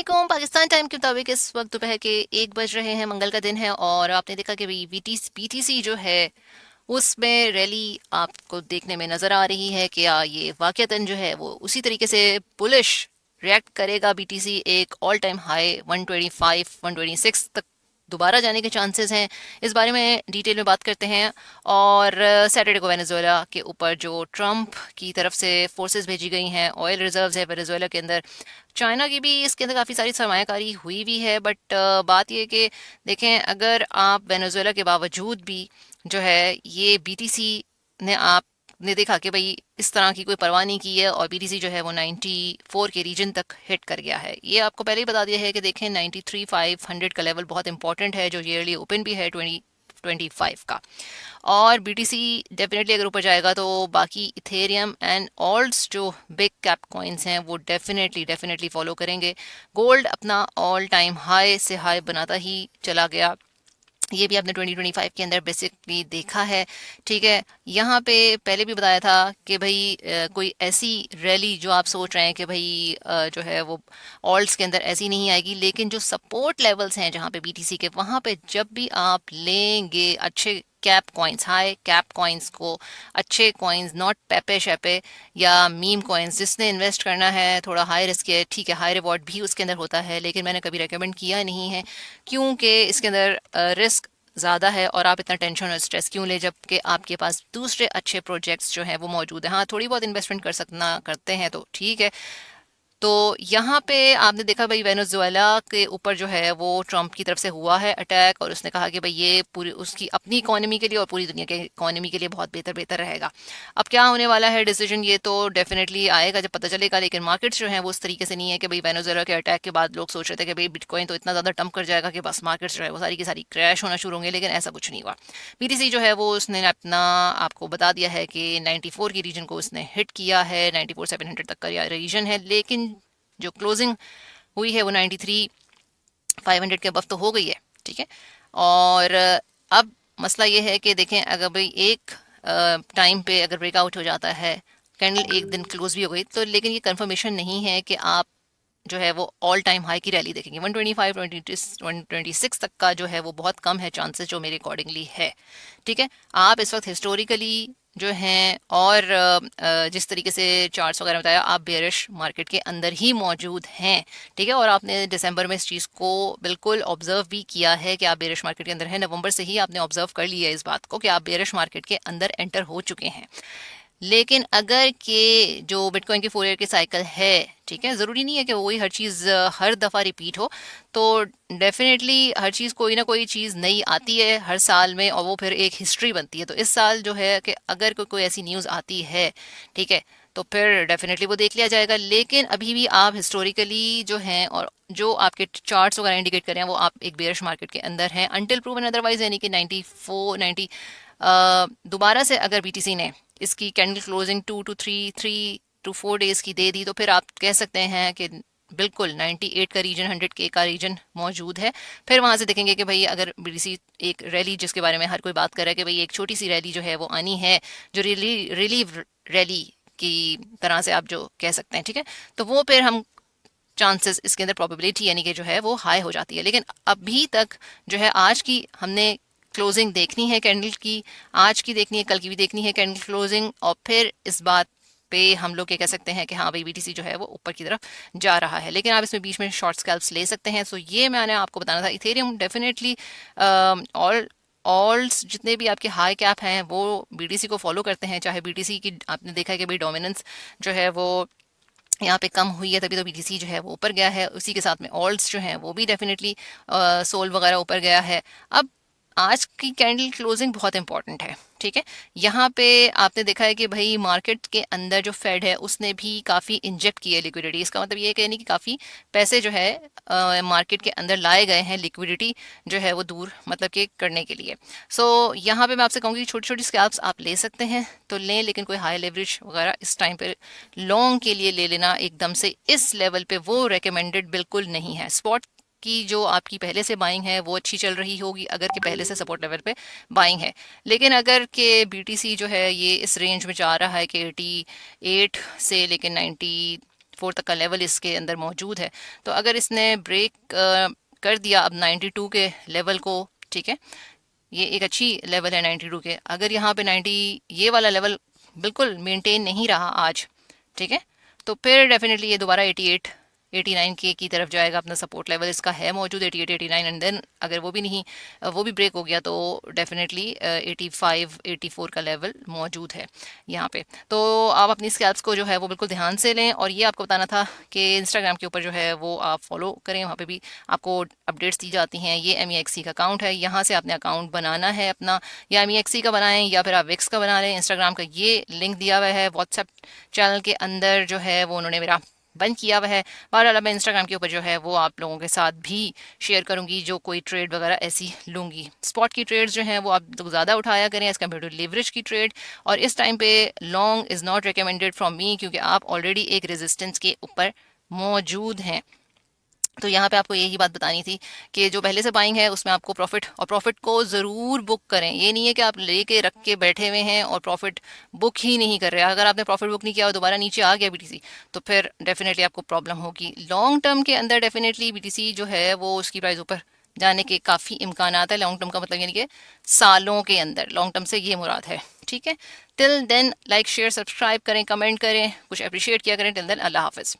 अस्सलाम पाकिस्तान टाइम के मुताबिक इस वक्त दोपहर के 1 बज रहे हैं। मंगल का दिन है और आपने देखा कि भाई बीटीसी जो है उसमें रैली आपको देखने में नजर आ रही है कि ये वाकयातन जो है वो उसी तरीके से बुलिश रिएक्ट करेगा। बीटीसी एक ऑल टाइम हाई 125 126 तक दोबारा जाने के चांसेस हैं। इस बारे में डिटेल में बात करते हैं। और सैटरडे को वेनेजुएला के ऊपर जो ट्रंप की तरफ से फोर्सेस भेजी गई हैं, ऑयल रिजर्व्स है वेनेजुएला के अंदर, चाइना की भी इसके अंदर काफ़ी सारी सरमायाकारी हुई भी है। बट बात यह कि देखें, अगर आप वेनेजुएला के बावजूद भी जो है ये बीटीसी ने आपने देखा कि भाई इस तरह की कोई परवाह नहीं की है और बीटीसी जो है वो 94 के रीजन तक हिट कर गया है। ये आपको पहले ही बता दिया है कि देखें 93,500 का लेवल बहुत इंपॉर्टेंट है जो ईयरली ओपन भी है 2025 का। और बीटीसी डेफिनेटली अगर ऊपर जाएगा तो बाकी इथेरियम एंड ऑल्ट्स जो बिग कैप कॉइन्स हैं वो डेफिनेटली डेफिनेटली फॉलो करेंगे। गोल्ड अपना ऑल टाइम हाई से हाई बनाता ही चला गया, ये भी आपने 2025 के अंदर बेसिकली देखा है। ठीक है, यहाँ पे पहले भी बताया था कि भाई कोई ऐसी रैली जो आप सोच रहे हैं कि भाई जो है वो ऑल्ट्स के अंदर ऐसी नहीं आएगी, लेकिन जो सपोर्ट लेवल्स हैं जहाँ पे बीटीसी के, वहाँ पे जब भी आप लेंगे अच्छे cap coins, high cap coins को, अच्छे कॉइन्स, नॉट पेपे शेपे या मीम कॉइन्स, जिसने इन्वेस्ट करना है थोड़ा हाई रिस्क है, ठीक है, हाई रिवॉर्ड भी उसके अंदर होता है, लेकिन मैंने कभी रेकमेंड किया नहीं है क्योंकि इसके अंदर रिस्क ज़्यादा है और आप इतना टेंशन और स्ट्रेस क्यों ले जबकि आपके पास दूसरे अच्छे प्रोजेक्ट्स जो हैं वो मौजूद हैं। हाँ, थोड़ी बहुत इन्वेस्टमेंट कर सकना करते हैं तो ठीक है। तो यहाँ पे आपने देखा भाई वेनेजुएला के ऊपर जो है वो ट्रंप की तरफ से हुआ है अटैक, और उसने कहा कि भाई ये पूरी उसकी अपनी इकोनॉमी के लिए और पूरी दुनिया के इकोनॉमी के लिए बहुत बेहतर बेहतर रहेगा। अब क्या होने वाला है डिसीजन, ये तो डेफिनेटली आएगा जब पता चलेगा, लेकिन मार्केट्स जो है वो उस तरीके से नहीं है कि भाई वेनेजुएला के अटैक के बाद लोग सोच रहे थे कि भाई बिटकॉइन तो इतना ज़्यादा डंप कर जाएगा कि बस मार्केट्स जो है वो सारी की सारी क्रैश होना शुरू होंगे, लेकिन ऐसा कुछ नहीं हुआ। बीटीसी जो है वो उसने अपना आपको बता दिया है कि 94 की रीजन को उसने हिट किया है, 94,700 तक का रीजन है, लेकिन जो क्लोजिंग हुई है वो 93,500 के अबव तो हो गई है। ठीक है, और अब मसला ये है कि देखें, अगर भाई एक टाइम पे अगर ब्रेकआउट हो जाता है, कैंडल एक दिन क्लोज भी हो गई तो, लेकिन ये कंफर्मेशन नहीं है कि आप जो है वो ऑल टाइम हाई की रैली देखेंगे। 125 126 तक का जो है वो बहुत कम है चांसेस जो मेरे अकॉर्डिंगली है। ठीक है, आप इस वक्त हिस्टोरिकली जो हैं और जिस तरीके से चार्ट्स वगैरह बताया, आप बेरिश मार्केट के अंदर ही मौजूद हैं। ठीक है, और आपने दिसंबर में इस चीज़ को बिल्कुल ऑब्जर्व भी किया है कि आप बेरिश मार्केट के अंदर हैं। नवंबर से ही आपने ऑब्जर्व कर लिया है इस बात को कि आप बेरिश मार्केट के अंदर एंटर हो चुके हैं। लेकिन अगर के जो बिटकॉइन की 4 ईयर की साइकिल है, ठीक है, ज़रूरी नहीं है कि वही हर चीज़ हर दफ़ा रिपीट हो, तो डेफिनेटली हर चीज़ कोई ना कोई चीज़ नई आती है हर साल में और वो फिर एक हिस्ट्री बनती है। तो इस साल जो है कि अगर कोई ऐसी न्यूज़ आती है, ठीक है, तो फिर डेफिनेटली वो देख लिया जाएगा। लेकिन अभी भी आप हिस्टोरिकली जो हैं और जो आपके चार्ट्स वगैरह इंडिकेट करें वो आप एक बेयरिश मार्केट के अंदर हैं अनटिल प्रूवन अदरवाइज, यानी कि 90 दोबारा से अगर बीटीसी ने इसकी candle closing 2 to 3 to 4 days की दे दी तो फिर आप कह सकते हैं कि बिल्कुल 98 का रीजन, 100K का रीजन मौजूद है। फिर वहां से देखेंगे कि भाई अगर बीटीसी एक रैली, जिसके बारे में हर कोई बात कर रहा है कि भाई एक छोटी सी रैली जो है वो आनी है, जो रिलीव रैली की तरह से आप जो कह सकते हैं, ठीक है, तो वो फिर हम चांसेस इसके अंदर प्रोबेबिलिटी यानी कि जो है वो हाई हो जाती है। लेकिन अभी तक जो है आज की हमने क्लोजिंग देखनी है कैंडल की, आज की देखनी है, कल की भी देखनी है कैंडल क्लोजिंग, और फिर इस बात पे हम लोग ये कह सकते हैं कि हाँ भाई बीटीसी जो है वो ऊपर की तरफ जा रहा है। लेकिन आप इसमें बीच में शॉर्ट स्कैल्प्स ले सकते हैं। सो ये मैंने आपको बताना था। इथेरियम डेफिनेटली ऑल ऑल्स जितने भी आपके हाई कैप हैं वो बीटीसी को फॉलो करते हैं, चाहे बीटीसी की आपने देखा है कि भाई डोमिनेंस जो है वो यहाँ पे कम हुई है तभी तो बीटीसी जो है वो ऊपर गया है। उसी के साथ में ऑल्ट्स जो हैं वो भी डेफिनेटली सोल वगैरह ऊपर गया है। अब आज की कैंडल क्लोजिंग बहुत इंपॉर्टेंट है। ठीक है, यहाँ पे आपने देखा है कि भाई मार्केट के अंदर जो फेड है उसने भी काफ़ी इंजेक्ट की है लिक्विडिटी। इसका मतलब ये कहने कि काफ़ी पैसे जो है मार्केट के अंदर लाए गए हैं लिक्विडिटी जो है वो दूर मतलब कि करने के लिए। सो यहाँ पे मैं आपसे कहूँगी छोटी छोटी स्कैल्प्स आप ले सकते हैं तो लें, लेकिन कोई हाई लेवरेज वगैरह इस टाइम पे लॉन्ग के लिए ले लेना एकदम से इस लेवल पे वो रिकमेंडेड बिल्कुल नहीं है। स्पॉट की जो आपकी पहले से बाइंग है वो अच्छी चल रही होगी अगर कि पहले से सपोर्ट लेवल पे बाइंग है। लेकिन अगर के बीटीसी जो है ये इस रेंज में जा रहा है कि 88 से लेकर 4 तक का लेवल इसके अंदर मौजूद है। तो अगर इसने ब्रेक कर दिया अब 92 के लेवल को, ठीक है, ये एक अच्छी लेवल है 92 के, अगर यहाँ पे 90 ये वाला लेवल बिल्कुल मेंटेन नहीं रहा आज, ठीक है, तो फिर डेफिनेटली ये दोबारा 88 89 के की तरफ जाएगा। अपना सपोर्ट लेवल इसका है मौजूद 88 89, एंड देन अगर वो भी नहीं वो भी ब्रेक हो गया तो डेफिनेटली 85 84 का लेवल मौजूद है यहाँ पे। तो आप अपनी स्कैल्प्स को जो है वो बिल्कुल ध्यान से लें। और ये आपको बताना था कि इंस्टाग्राम के ऊपर जो है वो आप फॉलो करें, वहाँ पे भी आपको अपडेट्स दी जाती हैं। ये MEXC का अकाउंट है, यहाँ से आपने अकाउंट बनाना है अपना, या MEXC का बनाएं या फिर आप विक्स का बना लें। इंस्टाग्राम का ये लिंक दिया हुआ है, व्हाट्सएप चैनल के अंदर जो है वो उन्होंने मेरा बंद किया हुआ है। बहरहाल मैं इंस्टाग्राम के ऊपर जो है वो आप लोगों के साथ भी शेयर करूंगी जो कोई ट्रेड वगैरह ऐसी लूंगी। स्पॉट की ट्रेड्स जो हैं वो आप लोग ज़्यादा उठाया करें एज कम्पेयर टू लेवरेज की ट्रेड। और इस टाइम पे long is not recommended from me, क्योंकि आप ऑलरेडी एक रेजिस्टेंस के ऊपर मौजूद हैं। तो यहाँ पे आपको यही बात बतानी थी कि जो पहले से बाइंग है उसमें आपको प्रॉफिट, और प्रॉफिट को ज़रूर बुक करें। ये नहीं है कि आप लेके रख के बैठे हुए हैं और प्रॉफिट बुक ही नहीं कर रहे। अगर आपने प्रॉफिट बुक नहीं किया और दोबारा नीचे आ गया BTC, तो फिर डेफिनेटली आपको प्रॉब्लम होगी। लॉन्ग टर्म के अंदर डेफिनेटली BTC जो है वो उसकी प्राइस ऊपर जाने के काफ़ी इम्कान है। लॉन्ग टर्म का मतलब यानी कि सालों के अंदर, लॉन्ग टर्म से ये मुराद है, ठीक है। Till then like share subscribe करें, कमेंट करें, कुछ अप्रिशिएट किया करें। टिल देन अल्लाह हाफिज़।